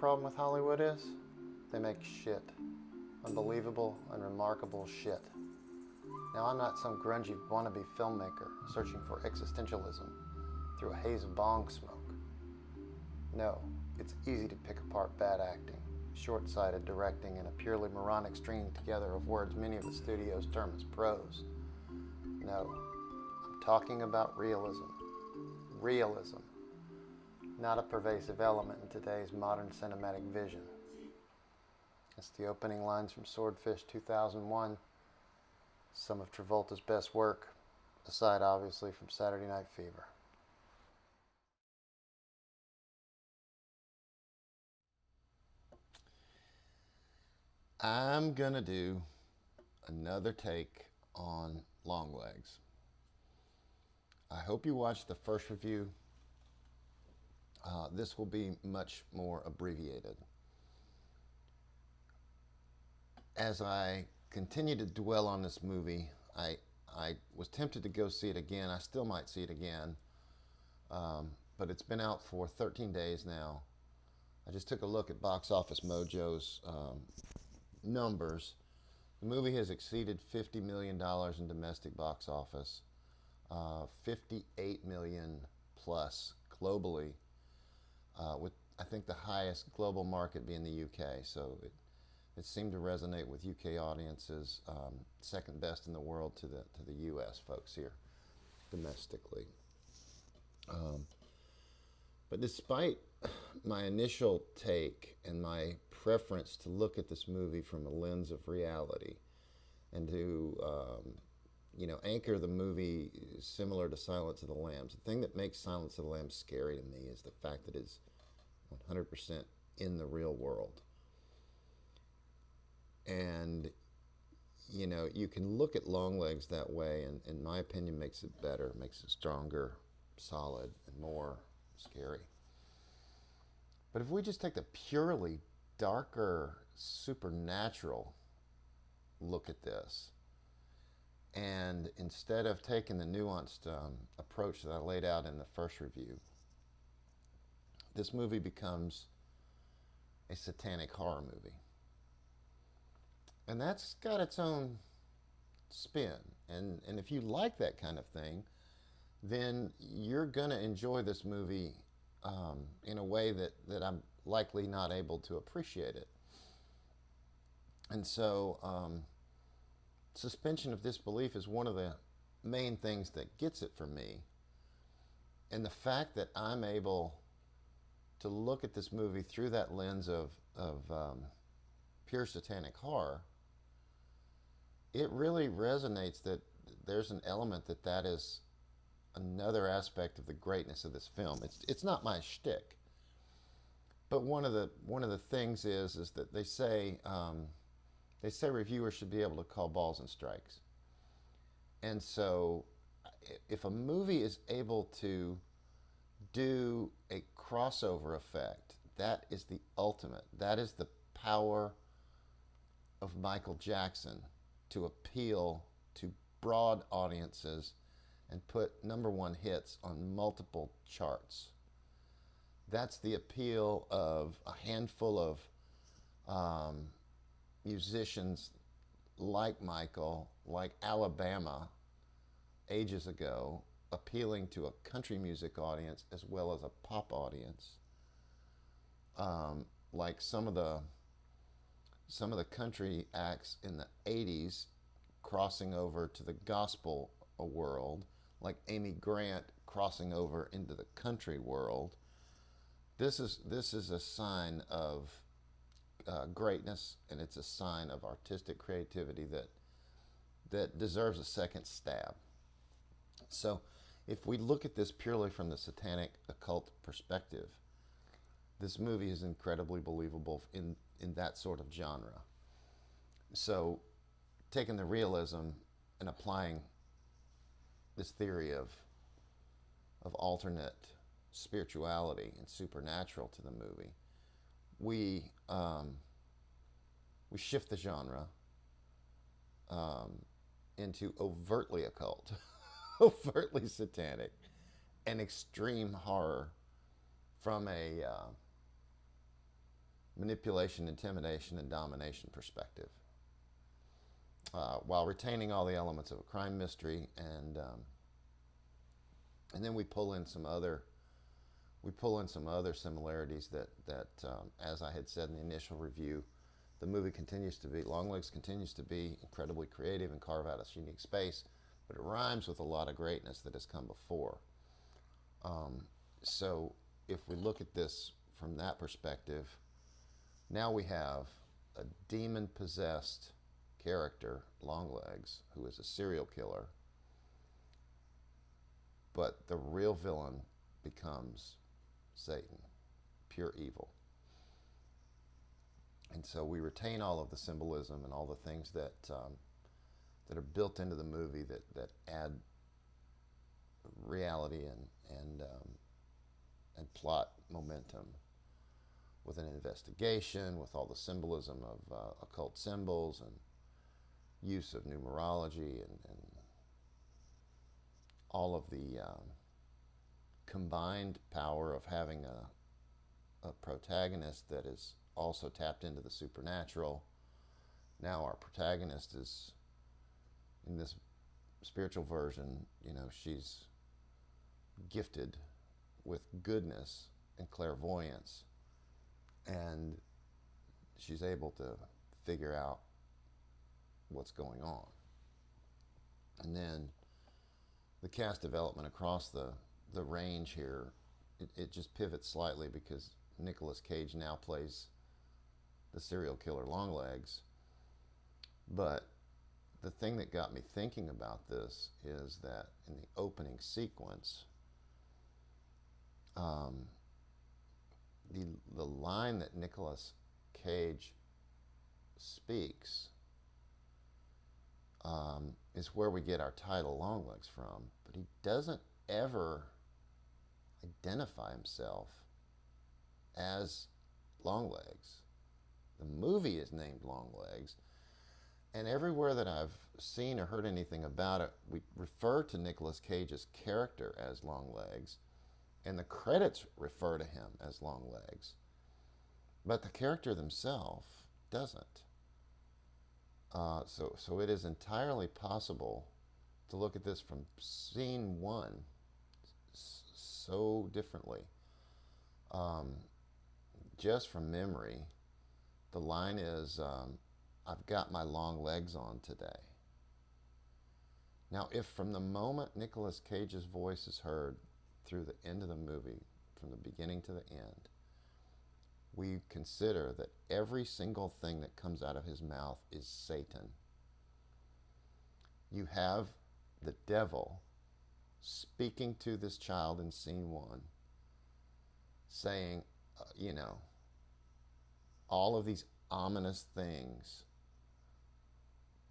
problem with Hollywood is? They make shit. Unbelievable and remarkable shit. Now, I'm not some grungy wannabe filmmaker searching for existentialism through a haze of bong smoke. No, it's easy to pick apart bad acting, short-sighted directing, and a purely moronic stringing together of words many of the studios term as prose. No, I'm talking about realism. Realism. Not a pervasive element in today's modern cinematic vision. It's the opening lines from Swordfish 2001, some of Travolta's best work, aside obviously from Saturday Night Fever. I'm gonna do another take on Longlegs. I hope you watched the first review. This will be much more abbreviated. As I continue to dwell on this movie, I was tempted to go see it again. I still might see it again, but it's been out for 13 days now. I just took a look at Box Office Mojo's numbers. The movie has exceeded $50 million in domestic box office, 58 million plus globally, with I think the highest global market being the UK. So it seemed to resonate with UK audiences, second best in the world to the US folks here domestically. But despite my initial take and my preference to look at this movie from a lens of reality and to anchor the movie similar to Silence of the Lambs, the thing that makes Silence of the Lambs scary to me is the fact that it's 100% in the real world. And you can look at Longlegs that way, and in my opinion makes it better, makes it stronger, solid, and more scary. But if we just take the purely darker, supernatural look at this, and instead of taking the nuanced approach that I laid out in the first review, this movie becomes a satanic horror movie. And that's got its own spin. And if you like that kind of thing, then you're going to enjoy this movie in a way that I'm likely not able to appreciate it. And so suspension of disbelief is one of the main things that gets it for me. And the fact that I'm able to look at this movie through that lens of pure satanic horror, it really resonates that there's an element that is another aspect of the greatness of this film. It's not my shtick, but one of the things is that they say reviewers should be able to call balls and strikes. And so, if a movie is able to do a crossover effect, that is the ultimate. That is the power of Michael Jackson to appeal to broad audiences and put #1 hits on multiple charts. That's the appeal of a handful of musicians like Michael, like Alabama ages ago, appealing to a country music audience as well as a pop audience. Like some of the country acts in the 80s crossing over to the gospel world, like Amy Grant crossing over into the country world. This is a sign of greatness, and it's a sign of artistic creativity that deserves a second stab. So if we look at this purely from the satanic occult perspective, this movie is incredibly believable in that sort of genre. So taking the realism and applying this theory of alternate spirituality and supernatural to the movie, we shift the genre into overtly occult, overtly satanic, and extreme horror from a manipulation, intimidation, and domination perspective, while retaining all the elements of a crime mystery, and then we pull in some other similarities that as I had said in the initial review, the movie Longlegs continues to be incredibly creative and carve out its unique space, but it rhymes with a lot of greatness that has come before. So if we look at this from that perspective, now we have a demon-possessed character, Longlegs, who is a serial killer, but the real villain becomes Satan, pure evil. And so we retain all of the symbolism and all the things that are built into the movie that add reality and plot momentum, with an investigation, with all the symbolism of occult symbols and use of numerology and all of the combined power of having a protagonist that is also tapped into the supernatural. Now our protagonist is, in this spiritual version, she's gifted with goodness and clairvoyance, and she's able to figure out what's going on. And then the cast development across the range here, it just pivots slightly because Nicolas Cage now plays the serial killer Longlegs. But the thing that got me thinking about this is that in the opening sequence, the line that Nicolas Cage speaks is where we get our title Longlegs from, but he doesn't ever identify himself as Longlegs. The movie is named Longlegs, and everywhere that I've seen or heard anything about it, we refer to Nicolas Cage's character as Longlegs, and the credits refer to him as Longlegs, but the character themselves doesn't. So it is entirely possible to look at this from scene one so differently. Just from memory, the line is, I've got my long legs on today. Now, if from the moment Nicolas Cage's voice is heard through the end of the movie, from the beginning to the end, we consider that every single thing that comes out of his mouth is Satan. You have the devil speaking to this child in scene one, saying, all of these ominous things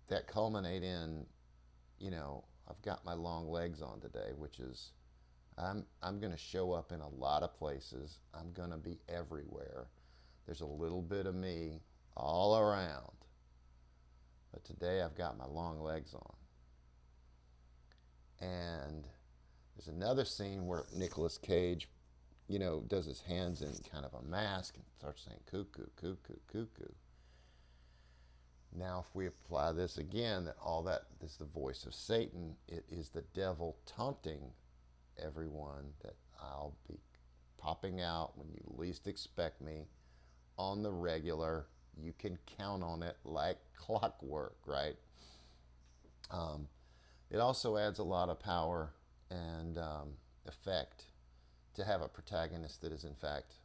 that culminate in, I've got my long legs on today, which is, I'm going to show up in a lot of places. I'm going to be everywhere. There's a little bit of me all around. But today I've got my long legs on. And there's another scene where Nicolas Cage, does his hands in kind of a mask and starts saying cuckoo, cuckoo, cuckoo. Now, if we apply this again, that all that is the voice of Satan, it is the devil taunting everyone that I'll be popping out when you least expect me on the regular. You can count on it like clockwork, right? It also adds a lot of power and effect to have a protagonist that is in fact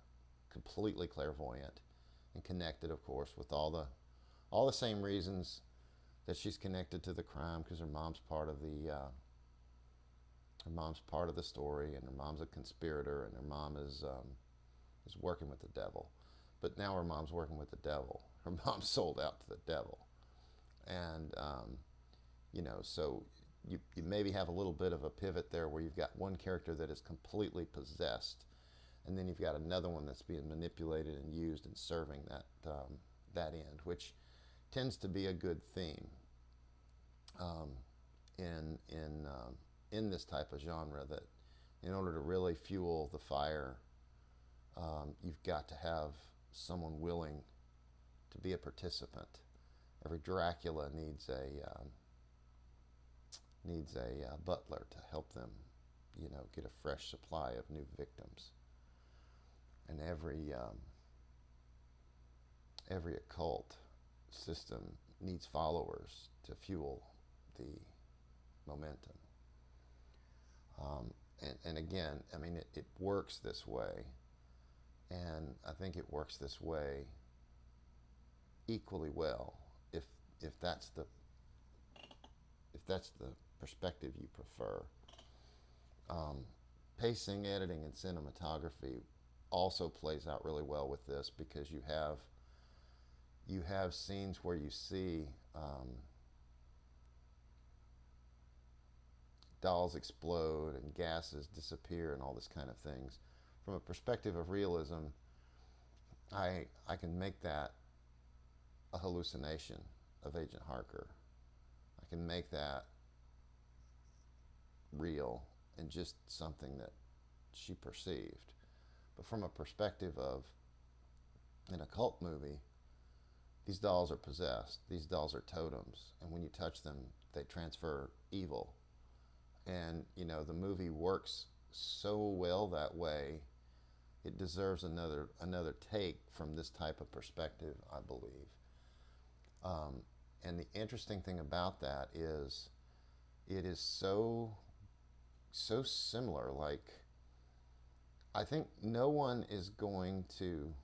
completely clairvoyant and connected, of course, with all the same reasons that she's connected to the crime, because her mom's part of the story, and her mom's a conspirator, and her mom is working with the devil. But now her mom's working with the devil. Her mom's sold out to the devil, and so you maybe have a little bit of a pivot there where you've got one character that is completely possessed, and then you've got another one that's being manipulated and used and serving that end, which tends to be a good theme in this type of genre, that in order to really fuel the fire, you've got to have someone willing to be a participant. Every Dracula needs a butler to help them, get a fresh supply of new victims. And every occult system needs followers to fuel the momentum. And again, I mean, it works this way, and I think it works this way equally well if that's the perspective you prefer. Pacing, editing, and cinematography also plays out really well with this, because you have scenes where you see dolls explode and gases disappear and all this kind of things. From a perspective of realism, I can make that a hallucination of Agent Harker. I can make that real and just something that she perceived. But from a perspective of an occult movie, these dolls are possessed. These dolls are totems, and when you touch them, they transfer evil. And the movie works so well that way. It deserves another take from this type of perspective, I believe. And the interesting thing about that is, it is so similar. Like, I think no one is going to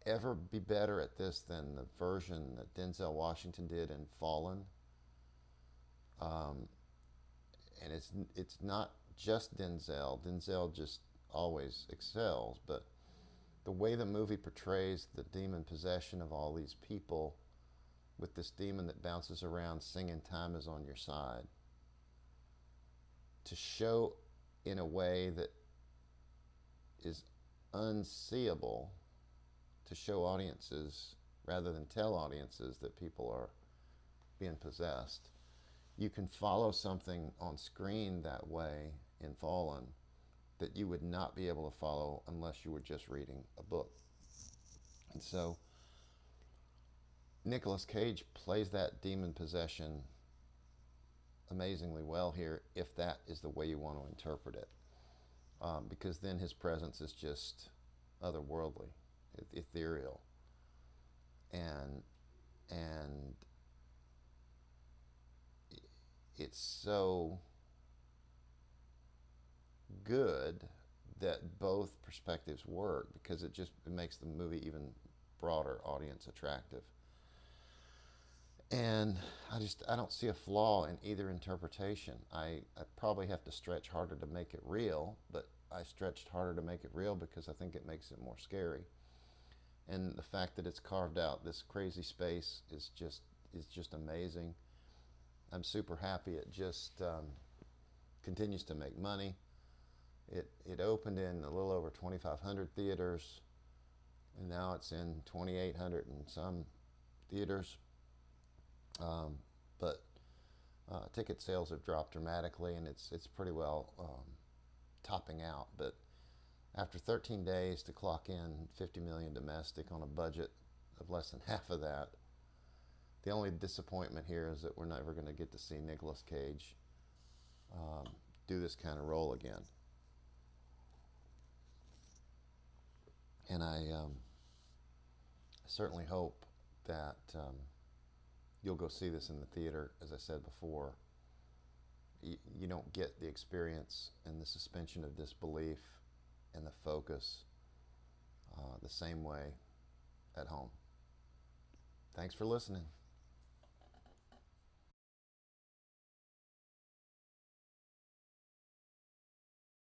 ever be better at this than the version that Denzel Washington did in Fallen. And it's not just Denzel. Denzel just always excels, but the way the movie portrays the demon possession of all these people, with this demon that bounces around singing "Time Is on Your Side," to show in a way that is unseeable, to show audiences rather than tell audiences that people are being possessed. You can follow something on screen that way in Fallen that you would not be able to follow unless you were just reading a book. And so Nicolas Cage plays that demon possession amazingly well here, if that is the way you want to interpret it. Because then his presence is just otherworldly, ethereal. And it's so good that both perspectives work, because it makes the movie even broader audience attractive. And I don't see a flaw in either interpretation. I probably have to stretch harder to make it real, but I stretched harder to make it real because I think it makes it more scary. And the fact that it's carved out this crazy space is just amazing. I'm super happy it just continues to make money. It opened in a little over 2,500 theaters, and now it's in 2,800 and some theaters. But ticket sales have dropped dramatically, and it's pretty well topping out. But after 13 days to clock in 50 million domestic on a budget of less than half of that, the only disappointment here is that we're never going to get to see Nicolas Cage do this kind of role again. And I certainly hope that you'll go see this in the theater. As I said before, you don't get the experience and the suspension of disbelief and the focus the same way at home. Thanks for listening.